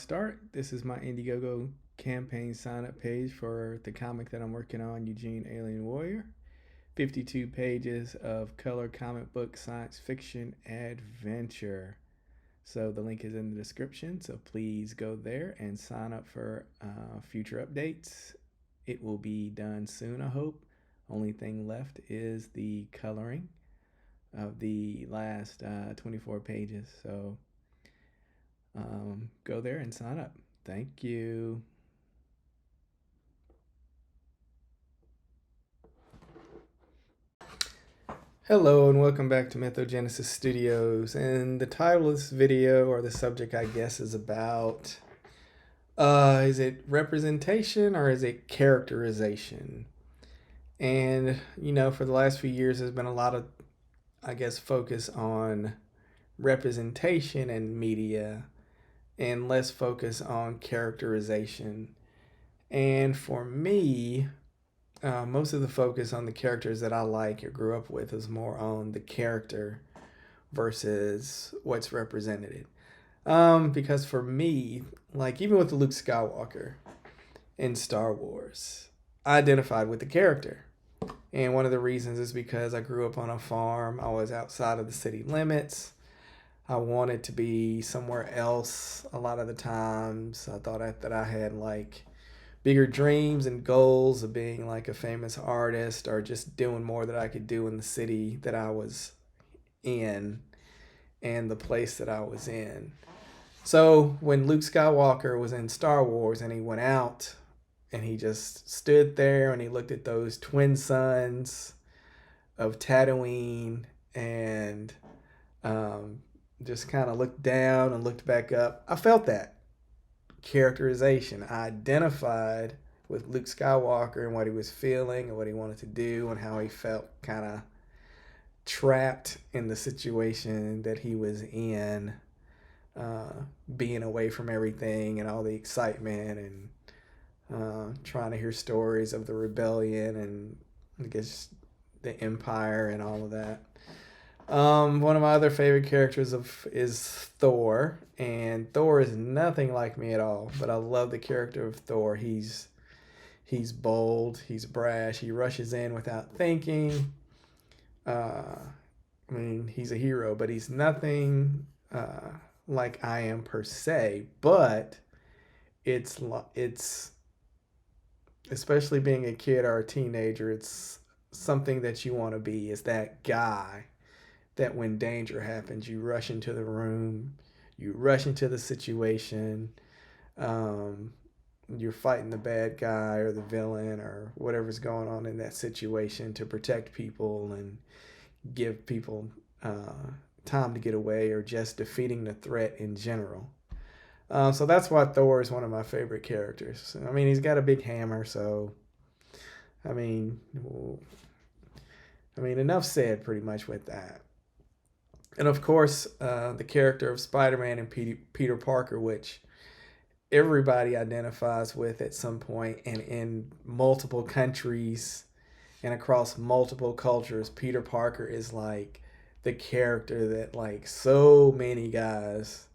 start, this is my Indiegogo campaign sign up page for the comic that I'm working on, Eugene Alien Warrior. 52 pages of color comic book science fiction adventure. So the link is in the description. So please go there and sign up for future updates. It will be done soon, I hope. Only thing left is the coloring of the last 24 pages. So go there and sign up. Thank you. Hello and welcome back to Mythogenesis Studios. And the title of this video, or the subject I guess, is about is it representation or is it characterization? And for the last few years there's been a lot of, I guess, focus on representation in media and less focus on characterization. And for me, most of the focus on the characters that I like or grew up with is more on the character versus what's represented. Because for me, like even with Luke Skywalker in Star Wars, I identified with the character. And one of the reasons is because I grew up on a farm. I was outside of the city limits. I wanted to be somewhere else a lot of the times. I thought that I had like bigger dreams and goals of being like a famous artist or just doing more that I could do in the city that I was in and the place that I was in. So when Luke Skywalker was in Star Wars and he went out and he just stood there and he looked at those twin suns of Tatooine and just kind of looked down and looked back up, I felt that characterization. I identified with Luke Skywalker and what he was feeling and what he wanted to do and how he felt kind of trapped in the situation that he was in, being away from everything and all the excitement and trying to hear stories of the rebellion and I guess the Empire and all of that. One of my other favorite characters is Thor, and Thor is nothing like me at all, but I love the character of Thor. He's bold, he's brash, he rushes in without thinking. He's a hero, but he's nothing like I am per se. But it's especially being a kid or a teenager, it's something that you want to be. Is that guy that when danger happens, you rush into the room, you rush into the situation, you're fighting the bad guy or the villain or whatever's going on in that situation to protect people and give people time to get away or just defeating the threat in general. So that's why Thor is one of my favorite characters. He's got a big hammer, so enough said pretty much with that. And of course, the character of Spider-Man and Peter Parker, which everybody identifies with at some point, and in multiple countries and across multiple cultures, Peter Parker is like the character that like so many guys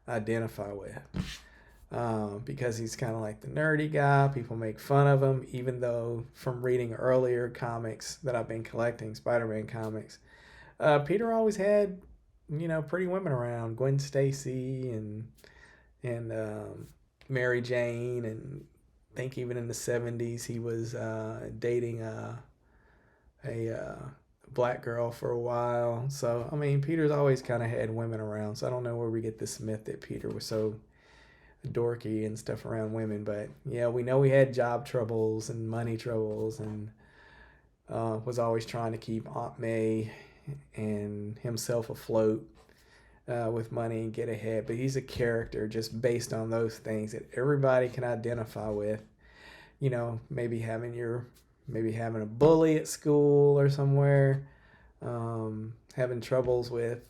identify with. Because he's kind of like the nerdy guy. People make fun of him, even though from reading earlier comics that I've been collecting, Spider-Man comics, Peter always had, pretty women around. Gwen Stacy and Mary Jane, and I think even in the 70s he was dating a black girl for a while. So Peter's always kind of had women around. So I don't know where we get this myth that Peter was so dorky and stuff around women, but yeah, we know he had job troubles and money troubles and was always trying to keep Aunt May and himself afloat with money and get ahead. But he's a character just based on those things that everybody can identify with. Maybe having a bully at school or somewhere, having troubles with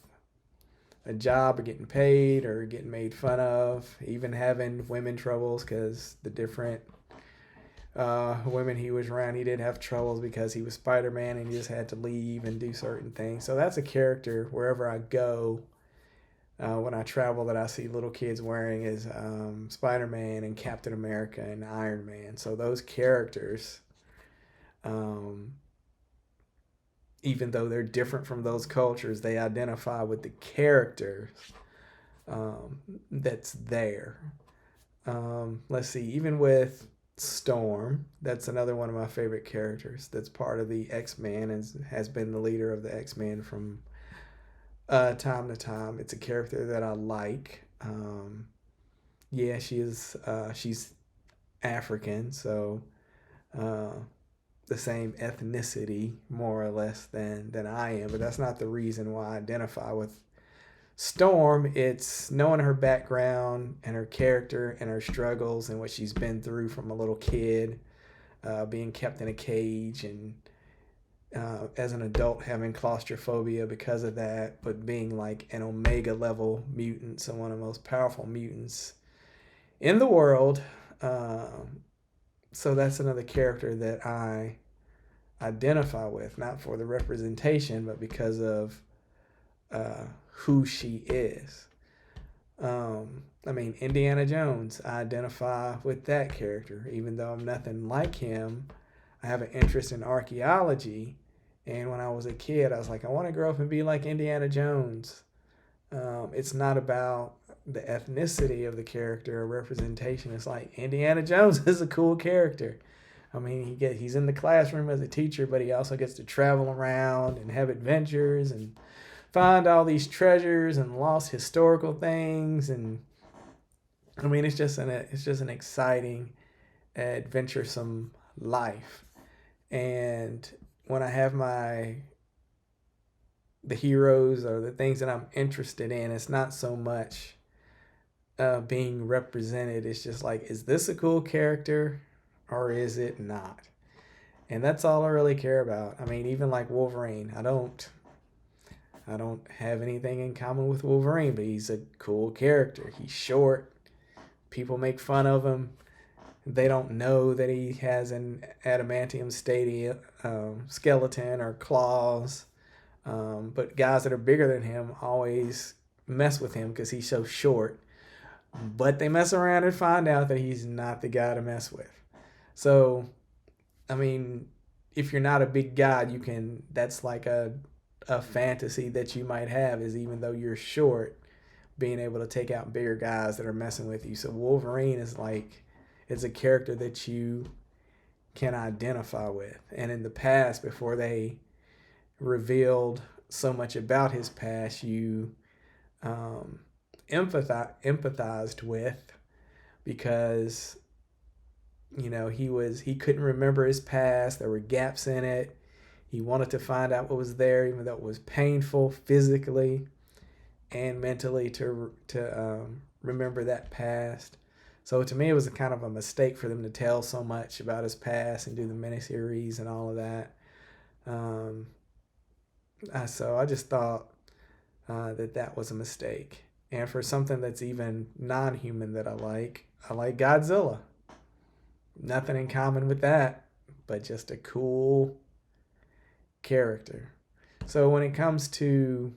a job or getting paid or getting made fun of, even having women troubles because the different women he was around, he did have troubles because he was Spider-Man and he just had to leave and do certain things. So that's a character wherever I go. when I travel that I see little kids wearing is Spider-Man and Captain America and Iron Man. So those characters, um, even though they're different from those cultures, they identify with the character that's there. Let's see, even with Storm, that's another one of my favorite characters. That's part of the X-Men and has been the leader of the X-Men from time to time. It's a character that I like. Yeah, she's African, so uh, the same ethnicity more or less than I am. But that's not the reason why I identify with Storm. It's knowing her background and her character and her struggles and what she's been through from a little kid, being kept in a cage, and as an adult having claustrophobia because of that, but being like an Omega level mutant, so one of the most powerful mutants in the world. So that's another character that I identify with, not for the representation, but because of who she is. I mean, Indiana Jones, I identify with that character. Even though I'm nothing like him, I have an interest in archaeology. And when I was a kid, I was like, I want to grow up and be like Indiana Jones. It's not about the ethnicity of the character or representation. It's like Indiana Jones is a cool character. I mean, he's in the classroom as a teacher, but he also gets to travel around and have adventures and find all these treasures and lost historical things. And I mean, it's just an exciting, adventuresome life. And when I have the heroes or the things that I'm interested in, it's not so much being represented. It's just like, is this a cool character or is it not? And that's all I really care about. I mean, even like Wolverine, I don't have anything in common with Wolverine, but he's a cool character. He's short. People make fun of him. They don't know that he has an adamantium skeleton or claws. But guys that are bigger than him always mess with him because he's so short. But they mess around and find out that he's not the guy to mess with. So, I mean, if you're not a big guy, that's like a fantasy that you might have, is even though you're short, being able to take out bigger guys that are messing with you. So Wolverine is a character that you can identify with. And in the past, before they revealed so much about his past, you empathized with, because he couldn't remember his past. There were gaps in it. He wanted to find out what was there, even though it was painful physically and mentally to remember that past. So to me, it was a kind of a mistake for them to tell so much about his past and do the miniseries and all of that. So I just thought that was a mistake. And for something that's even non-human that I like Godzilla. Nothing in common with that, but just a cool character. So when it comes to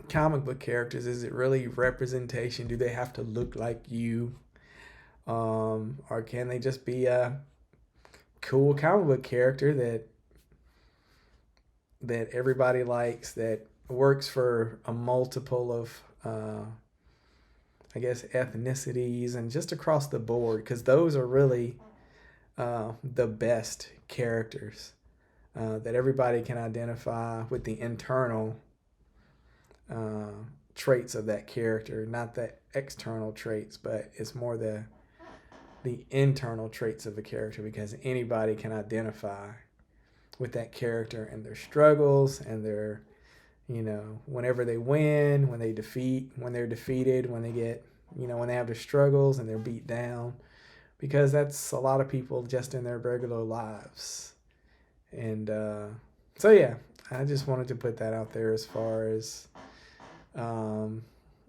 comic book characters, is it really representation? Do they have to look like you? Or can they just be a cool comic book character that everybody likes, that works for a multiple of I guess ethnicities and just across the board, because those are really the best characters that everybody can identify with the internal traits of that character, not the external traits, but it's more the internal traits of a character, because anybody can identify with that character and their struggles and their, whenever they win, when they're defeated, when they get, when they have their struggles and they're beat down, because that's a lot of people just in their regular lives. And so yeah, I just wanted to put that out there as far as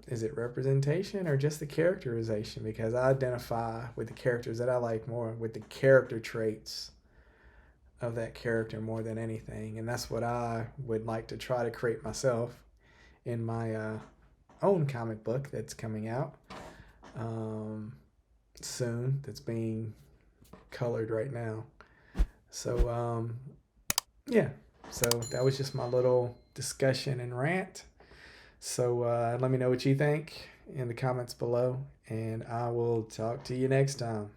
is it representation or just the characterization, because I identify with the characters that I like more, with the character traits of that character more than anything. And that's what I would like to try to create myself in my own comic book that's coming out soon, that's being colored right now. So yeah, so that was just my little discussion and rant. So let me know what you think in the comments below, and I will talk to you next time.